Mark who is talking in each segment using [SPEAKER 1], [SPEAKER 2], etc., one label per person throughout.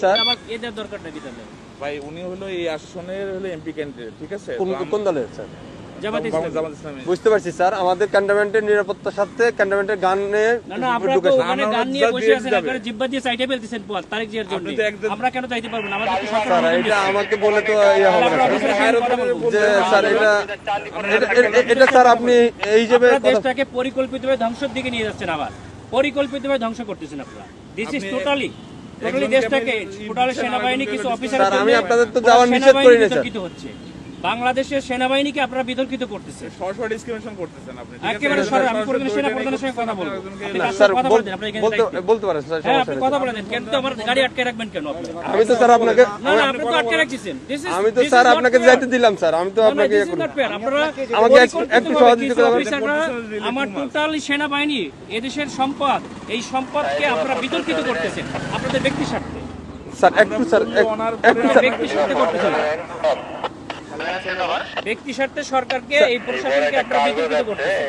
[SPEAKER 1] Sir
[SPEAKER 2] এদের দরকারটা কি তাহলে
[SPEAKER 1] ভাই উনি হলো এই আসনের হলো এমপি ক্যান্ডিডেট, ঠিক আছে?
[SPEAKER 3] কোন দলের স্যার?
[SPEAKER 2] জামাত
[SPEAKER 1] জামাত ইসলামী।
[SPEAKER 3] বুঝতে পারছি স্যার, আমাদের ক্যান্টনমেন্টের নিরাপত্তার সাথে ক্যান্টনমেন্টের গানে
[SPEAKER 2] না আপনারা তো ওখানে গান নিয়ে বসে আছেন, আপনারা জিব্বা দিয়ে সাইডে ফেলতেছেন পথ তারেক জিয়ার জন্য। আমরা কেন চাইতে পারবো না? আমাদের তো
[SPEAKER 3] স্যার
[SPEAKER 2] সরকার
[SPEAKER 3] এটা আমাকে বলে তো ইয়ে হবে না
[SPEAKER 2] আমরা অফিসের সঙ্গে কথা বলবো।
[SPEAKER 3] যে স্যার এটা স্যার আপনি এই হিসেবে
[SPEAKER 2] আপনারা দেশটাকে পরিকল্পিতভাবে ধ্বংসের দিকে নিয়ে যাচ্ছেন, আবার পরিকল্পিতভাবে ধ্বংস করতেছেন আপনারা। দিস ইজ টোটালি দেশটাকে টোটালি সেনাবাহিনী কিছু অফিসার
[SPEAKER 3] স্যার আমি আপনাদের তো যাওয়ার নিষেধ করি না স্যার।
[SPEAKER 2] হচ্ছে বাংলাদেশের সেনাবাহিনীকে আপনারা বিতর্কিত করতেছেন,
[SPEAKER 1] সরাসরি ডিসক্রিমিনেশন করতেছেন আপনি, ঠিক আছে?
[SPEAKER 2] একেবারে সরাসরি। আমি পরিবেশ সেনা প্রধানের সঙ্গে কথা বলবো। আপনি
[SPEAKER 3] না
[SPEAKER 2] কার
[SPEAKER 3] স্যার
[SPEAKER 2] সাথে কথা বলতেন? আপনি এখানে
[SPEAKER 3] বলতে পারেন স্যার,
[SPEAKER 2] হ্যাঁ,
[SPEAKER 3] সমস্যা
[SPEAKER 2] আপনি
[SPEAKER 3] নেই।
[SPEAKER 2] কথা বলেন। কেন তো আমার গাড়ি আটকে রাখবেন কেন আপনি?
[SPEAKER 3] আমি তো স্যার আপনাকে
[SPEAKER 2] না আপনি তো আটকে রাখছেন।
[SPEAKER 3] আমি তো স্যার আপনাকে যাইতে দিলাম স্যার, আমি তো আপনাকে ইয়ে করি।
[SPEAKER 2] আপনারা
[SPEAKER 3] আমাকে একটু সহযোগিতা করবেন।
[SPEAKER 2] অফিসাররা আমার টোটাল সেনাবাহিনী এদেশের সম্পদ, এই সম্পদকে আপনারা বিতর্কিত করতেছেন আপনাদের ব্যক্তি স্বার্থে।
[SPEAKER 3] স্যার একটু স্যার একটু স্যার
[SPEAKER 2] ব্যক্তি স্বার্থে করতেছেন, ব্যক্তি স্বার্থে সরকারকে এই প্রশাসনকে আপনারা বিতর্কিত করতেছেন।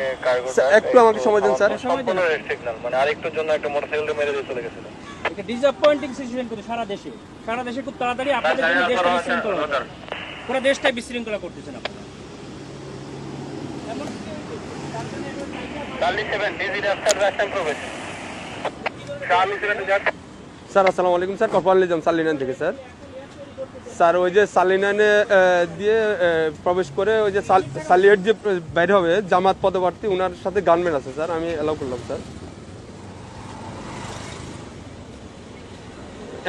[SPEAKER 3] একটু আমাকে সময় দিন স্যার।
[SPEAKER 2] সময় দিন।
[SPEAKER 4] মানে আরেকটুর জন্য একটা মোটরসাইকেল মেরে দিয়ে চলে গেছিল।
[SPEAKER 2] এটা ডিসঅ্যাপয়েন্টিং সিচুয়েশন করে সারা দেশে খুব তাড়াতাড়ি আপনাদের জন্য দেশটা বিশৃঙ্খলা হবে। পুরো দেশটাই বিশৃঙ্খলা করতেছেন আপনারা।
[SPEAKER 3] স্যার আসসালামু আলাইকুম স্যার, কপাল নিজাম সালিনান থেকে স্যার। স্যার ওই যে সালিনানে দিয়ে প্রবেশ করে ওই যে সালিয়েট যে বাইরে হবে জামাত পদপ্রার্থী, ওনার সাথে গানম্যান আছে স্যার, আমি অ্যালাউ করলাম স্যার।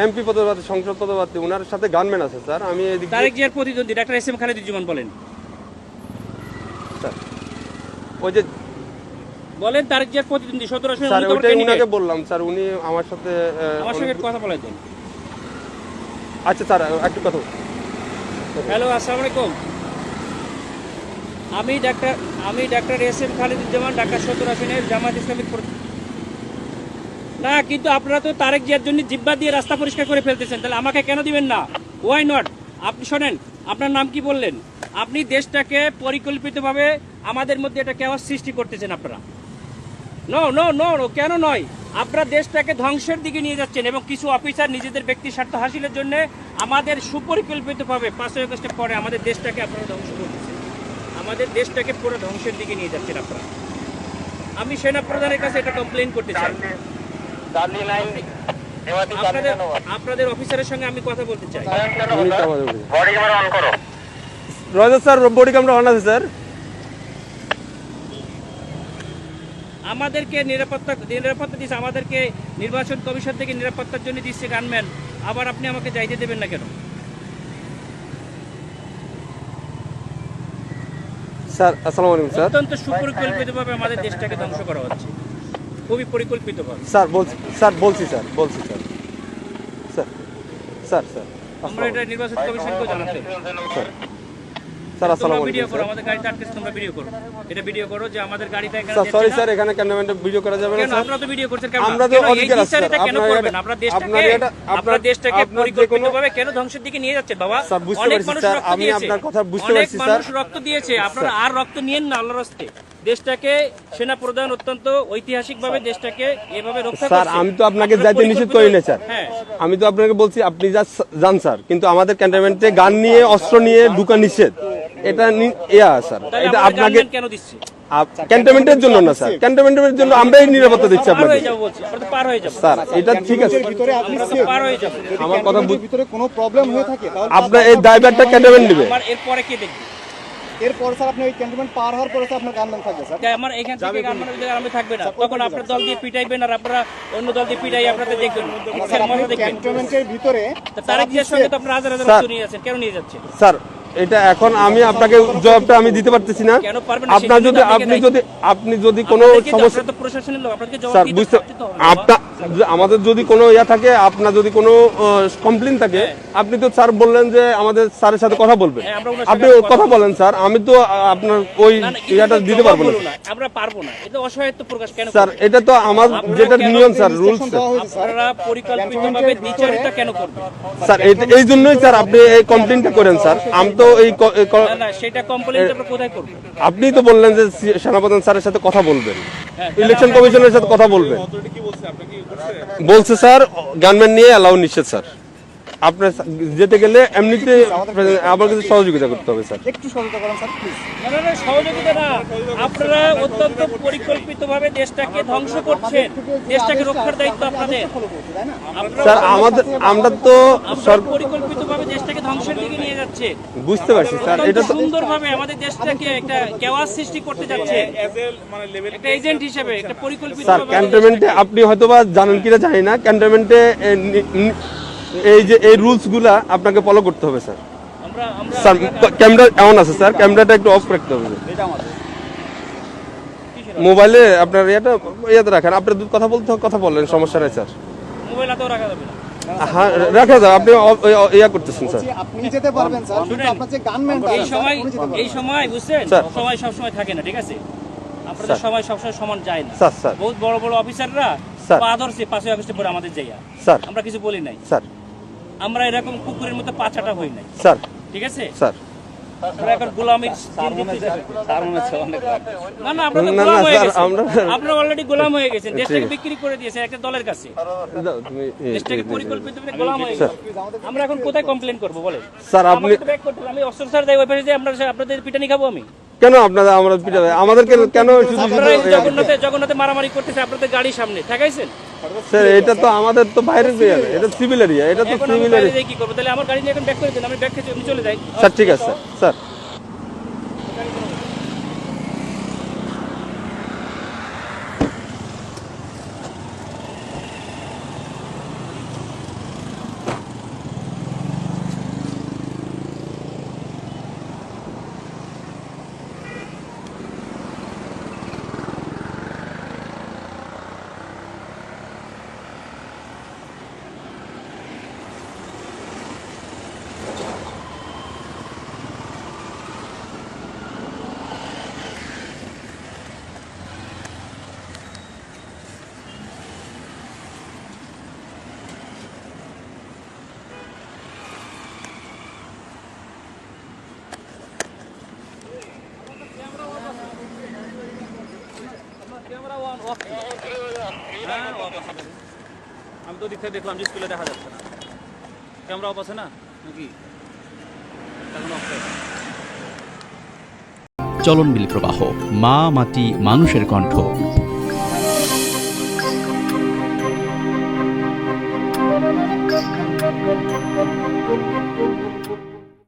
[SPEAKER 3] এমপি পদপ্রার্থী, সংসদ পদপ্রার্থী, ওনার সাথে গানম্যান আছে স্যার। আমি এদিকে
[SPEAKER 2] তারেক জিয়ার প্রতিদ্বন্দ্বী ডাক্তার এস এম খালেদুজ্জামান বলেন
[SPEAKER 3] স্যার ওই যে
[SPEAKER 2] বলেন তারেক জিয়ার প্রতিদ্বন্দ্বী 17 আসনের
[SPEAKER 3] স্যার
[SPEAKER 2] অন্যতম
[SPEAKER 3] ওইটাই
[SPEAKER 2] candidate।
[SPEAKER 3] উনাকে বললাম স্যার, উনি আমার সাথে
[SPEAKER 2] আমার সঙ্গে কথা বলে দেন।
[SPEAKER 3] আচ্ছা স্যার একটু কথা
[SPEAKER 2] হ্যালো, আসসালামু আলাইকুম। আমি doctor S M Khaleduzzaman, Dhaka 17 আসনের জামাত ইসলামী। না কিন্তু আপনারা তো তারেক জিয়ার জন্য জিব্বা দিয়ে রাস্তা পরিষ্কার করে ফেলতেছেন, তাহলে আমাকে কেন দিবেন না? Why not? আপনি শোনেন, আপনার নাম কি বললেন? আপনি দেশটাকে পরিকল্পিতভাবে আমাদের মধ্যে এটা কেওয়াস সৃষ্টি করতেছেন আপনারা। নো নো নো নো, কেন নয়? আপনারা দেশটাকে ধ্বংসের দিকে নিয়ে যাচ্ছেন এবং কিছু অফিসার নিজেদের ব্যক্তি স্বার্থ হাসিলের জন্য আমাদের সুপরিকল্পিতভাবে 5ই আগস্টের পরে আমাদের দেশটাকে আপনারা ধ্বংস করতেছেন, আমাদের দেশটাকে পুরো ধ্বংসের দিকে নিয়ে যাচ্ছেন আপনারা। আমি সেনা প্রধানের কাছে এটা কমপ্লেইন করতে চাই। আপনাদের অফিসারের সঙ্গে আমি কথা বলতে চাই।
[SPEAKER 3] রয়েছে স্যার, বডি ক্যামেরা অন আছে স্যার।
[SPEAKER 2] আমাদেরকে নিরাপত্তা দিচ্ছে, আমাদেরকে নির্বাচন কমিশন থেকে নিরাপত্তার জন্য দিচ্ছে গানম্যান, আবার আপনি আমাকে যাইতে দেবেন না কেন?
[SPEAKER 3] স্যার আসসালামু আলাইকুম স্যার।
[SPEAKER 2] অত্যন্ত সুপরিকল্পিতভাবে আমাদের দেশটাকে ধ্বংস করা হচ্ছে, খুবই পরিকল্পিতভাবে।
[SPEAKER 3] স্যার বলছি স্যার স্যার
[SPEAKER 2] আমরা এটা নির্বাচন কমিশনকেও জানাতে।
[SPEAKER 3] স্যার আসসালামু
[SPEAKER 2] ভিডিও
[SPEAKER 3] আলাইকুম
[SPEAKER 2] করো, আমাদের গাড়িতে আটকেছে, তোমরা ভিডিও করো, এটা ভিডিও করো যে আমাদের গাড়িটা এখানে
[SPEAKER 3] স্যার।
[SPEAKER 2] যাচ্ছে
[SPEAKER 3] সরি
[SPEAKER 2] না।
[SPEAKER 3] স্যার, এখানে ক্যামেরাম্যান ভিডিও করা যাবে না
[SPEAKER 2] কেন
[SPEAKER 3] স্যার।
[SPEAKER 2] আপনারা তো ভিডিও করছেন কেন?
[SPEAKER 3] আমরা তো
[SPEAKER 2] কেন এই
[SPEAKER 3] অধিকার আছে
[SPEAKER 2] বিচারটা
[SPEAKER 3] স্যার।
[SPEAKER 2] কেন করবেন? আপনারা দেশটাকে পরিকল্পিতভাবে কেন ধ্বংসের দিকে নিয়ে যাচ্ছেন বাবা?
[SPEAKER 3] স্যার বুঝতে
[SPEAKER 2] অনেক
[SPEAKER 3] পারছি
[SPEAKER 2] মানুষ
[SPEAKER 3] স্যার,
[SPEAKER 2] রক্ত
[SPEAKER 3] আমি
[SPEAKER 2] দিয়েছে,
[SPEAKER 3] আপনার কথা বুঝতে
[SPEAKER 2] অনেক
[SPEAKER 3] পারছি স্যার।
[SPEAKER 2] মানুষ রক্ত দিয়েছে, আপনারা আর রক্ত নিয়েন না আল্লাহর রাস্তে। দেশটাকে সেনা প্রধান অত্যন্ত ঐতিহাসিকভাবে দেশটাকে এভাবে রক্ষা করছে।
[SPEAKER 3] স্যার আমি তো আপনাকে যাইতে নিষেধ করি না স্যার।
[SPEAKER 2] হ্যাঁ,
[SPEAKER 3] আমি তো আপনাকে বলছি আপনি যান স্যার, কিন্তু আমাদের ক্যান্টনমেন্টে গান নিয়ে অস্ত্র নিয়ে ঢুকা নিষেধ, এটা স্যার।
[SPEAKER 2] তাহলে
[SPEAKER 3] এটা
[SPEAKER 2] আমরা
[SPEAKER 3] আপনাকে
[SPEAKER 2] গানম্যান কেন দিচ্ছি?
[SPEAKER 3] ক্যান্টনমেন্টের জন্য না স্যার, ক্যান্টনমেন্টের জন্য আমরাই নিরাপত্তা দিচ্ছি
[SPEAKER 2] পার
[SPEAKER 3] আপনাকে
[SPEAKER 2] হয়ে যাবো বলছি, আমরা তো পার হয়ে যাবো।
[SPEAKER 3] স্যার। এটা ঠিক আছে,
[SPEAKER 5] ভিতরে আপনি
[SPEAKER 2] আমরা তো পার হয়ে যাবো।
[SPEAKER 3] আমার কথা
[SPEAKER 5] ভিতরে কোনো প্রবলেম হয়ে থাকে তাহলে
[SPEAKER 3] আপনার এই ড্রাইভারটা ক্যান্টনমেন্ট নেবে।
[SPEAKER 2] আমার এরপরে কে দেখবে?
[SPEAKER 5] এরপর স্যার আপনি ওই ক্যান্টনমেন্ট পার হওয়ার পরে স্যার আপনার গানম্যান থাকবে স্যার।
[SPEAKER 2] তাই আমার এখান থেকে গানম্যান থাকবে না, তখন আপনার দল দিয়ে পিটাইবেন আর আপনারা অন্য দল দিয়ে পিটাই আপনাদের দেখবেন,
[SPEAKER 5] স্যার আপনি
[SPEAKER 2] মজা দেখবেন।
[SPEAKER 5] ক্যান্টনমেন্টের ভিতরে
[SPEAKER 2] তারেক জিয়ার সঙ্গে তো আপনারা হাজার হাজার
[SPEAKER 3] স্যার,
[SPEAKER 2] রক্ত নিয়ে যাচ্ছেন, কেন নিয়ে যাচ্ছেন?
[SPEAKER 3] স্যার এটা এখন আমি আপনাকে জবাবটা আমি দিতে পারতেছি না।
[SPEAKER 2] কেন পারবেন না?
[SPEAKER 3] আপনার যদি আপনি যদি কোনো সমস্যা,
[SPEAKER 2] আপনারা তো প্রশাসনের লোক, আপনাদেরকে জবাব
[SPEAKER 3] স্যার
[SPEAKER 2] দিতে
[SPEAKER 3] বুঝতে
[SPEAKER 2] হবে।
[SPEAKER 3] আমাদের যদি কোনো ইয়া থাকে, আপনার যদি কোনো কমপ্লেন থাকে, আপনি তো স্যার বললেন যে আমাদের স্যারের সাথে কথা বলবেন,
[SPEAKER 2] হ্যাঁ, আমরা ওনার
[SPEAKER 3] আপনি
[SPEAKER 2] সাথে
[SPEAKER 3] কথা বলেন স্যার। আমি তো আপনার ওই
[SPEAKER 2] না, না,
[SPEAKER 3] ইয়াটা
[SPEAKER 2] এটা
[SPEAKER 3] দিতে পারবো না
[SPEAKER 2] বলুন না, আমরা পারবো না, এটা অসহায়ত্ব প্রকাশ কেন
[SPEAKER 3] স্যার।
[SPEAKER 2] করবেন?
[SPEAKER 3] এটা তো আমার যেটা নিয়ম স্যার, রুলস
[SPEAKER 2] আপনারা পরিকল্পিতভাবে দ্বিচারিতা কেন করবেন?
[SPEAKER 3] স্যার। এই জন্যই স্যার আপনি এই কমপ্লেনটা করেন স্যার। আমি তো
[SPEAKER 2] না না, সেটা কমপ্লেইন আমরা কোথায় করব?
[SPEAKER 3] আপনি তো বললেন যে সেনাপ্রধান স্যারের সাথে কথা বলবেন,
[SPEAKER 2] হ্যাঁ,
[SPEAKER 3] ইলেকশন কমিশনের সাথে কথা বলবেন। বলছে স্যার গানম্যান নিয়ে অ্যালাউ নিষেধ স্যার। আপনার যেতে গেলে এমনিতে আমার কাছে সহযোগিতা করতে হবে স্যার।
[SPEAKER 5] একটু সহযোগিতা করেন স্যার প্লিজ।
[SPEAKER 2] না, সহযোগিতা না, আপনারা অত্যন্ত পরিকল্পিতভাবে দেশটাকে ধ্বংস করছেন, দেশটাকে রক্ষার দায়িত্ব আপনাদের। আপনারা
[SPEAKER 3] স্যার আমরা তো
[SPEAKER 2] পরিকল্পিতভাবে দেশটাকে ধ্বংসের দিকে নিয়ে যাচ্ছে,
[SPEAKER 3] বুঝতে পারছি স্যার, এটা তো
[SPEAKER 2] সুন্দরভাবে আমাদের দেশটাকে একটা কেওয়াস সৃষ্টি করতে যাচ্ছে
[SPEAKER 1] মানে লেভেল
[SPEAKER 2] একটা এজেন্ট হিসেবে, একটা পরিকল্পিত
[SPEAKER 3] স্যার ক্যান্টনমেন্টে আপনি হয়তোবা জানেন কিনা জানি না, ক্যান্টনমেন্টে এই যে এই রুলস গুলা আপনাকে ফলো করতে হবে স্যার। স্যার ক্যামেরা এমন আছে স্যার, ক্যামেরাটা একটু অফ রাখতে হবে। মোবাইলে আপনার ইয়াতে রাখেন, আপনার কথা বললেন, সমস্যা নাই স্যার।
[SPEAKER 2] মোবাইল হাতেও রাখা যাবে না।
[SPEAKER 3] হ্যাঁ রাখা যাবে, আপনি ইয়া করতেছেন স্যার।
[SPEAKER 5] আপনি যেতে পারবেন স্যার, কিন্তু
[SPEAKER 2] শুনেন,
[SPEAKER 5] আপনার যে গানম্যান
[SPEAKER 2] এই সময় বুঝছেন,
[SPEAKER 3] স্যার।
[SPEAKER 2] সময় সবসময় থাকে না, ঠিক আছে? আপনাদের সময় সবসময় সমান যায় না।
[SPEAKER 3] স্যার
[SPEAKER 2] বহুত বড় বড় অফিসাররা
[SPEAKER 3] স্যার।
[SPEAKER 2] পা ধরছে 5ই আগস্টে পরে আমাদের জায়গা,
[SPEAKER 3] স্যার
[SPEAKER 2] আমরা কিছু বলি নাই।
[SPEAKER 3] স্যার
[SPEAKER 2] আমরা এরকম কুকুরের মতো পাছাটা হই নাই,
[SPEAKER 3] স্যার
[SPEAKER 2] ঠিক আছে?
[SPEAKER 3] স্যার
[SPEAKER 2] আমরা এখন গোলামির না, আমরা তো
[SPEAKER 3] না,
[SPEAKER 2] গোলাম হয়ে
[SPEAKER 3] স্যার,
[SPEAKER 2] গেছি।
[SPEAKER 3] আমরা-
[SPEAKER 2] আপনারা অলরেডি গোলাম হয়ে গেছেন, দেশটাকে
[SPEAKER 3] আছে।
[SPEAKER 2] বিক্রি করে দিয়েছেন একটা দলের কাছে,
[SPEAKER 3] দাও, তুমি
[SPEAKER 2] দেশটাকে পরিকল্পিতভাবে গোলাম হয়ে গেছে। আমরা এখন কোথায় কমপ্লেন করব বলেন?
[SPEAKER 3] স্যার আপনি
[SPEAKER 2] আমাকে তো ব্যাক করতে হবে। আমি অস্ত্র স্যার যাই ওই পাশে যে আপনাদের পিটানি খাবো আমি?
[SPEAKER 3] কেন আপনারা আমরা পিটাবে আমাদেরকে কেন শুধু
[SPEAKER 2] আপনারা এই জগন্নাথে মারামারি করতেছে আপনাদের গাড়ির সামনে ঠেকাইছেন।
[SPEAKER 3] স্যার এটা তো আমাদের তো বাইরের এরিয়া, এটা সিভিল এরিয়া, এটা তো
[SPEAKER 2] এখন আমি
[SPEAKER 3] সিভিল
[SPEAKER 2] বাইরে
[SPEAKER 3] এরিয়া।
[SPEAKER 2] যেয়ে কি করবো? তাহলে আমার গাড়ি নিয়ে এখন ব্যাক করে দেন, আমি ব্যাক খেতে আমি চলে যাই।
[SPEAKER 3] স্যার ঠিক আছে স্যার। স্যার
[SPEAKER 2] আমি তো দিক থেকে দেখলাম যে স্কুলে দেখা যাচ্ছে না, ক্যামেরা অফ আছে না নাকি?
[SPEAKER 6] চলনবিল প্রবাহ, মা মাটি মানুষের কণ্ঠ।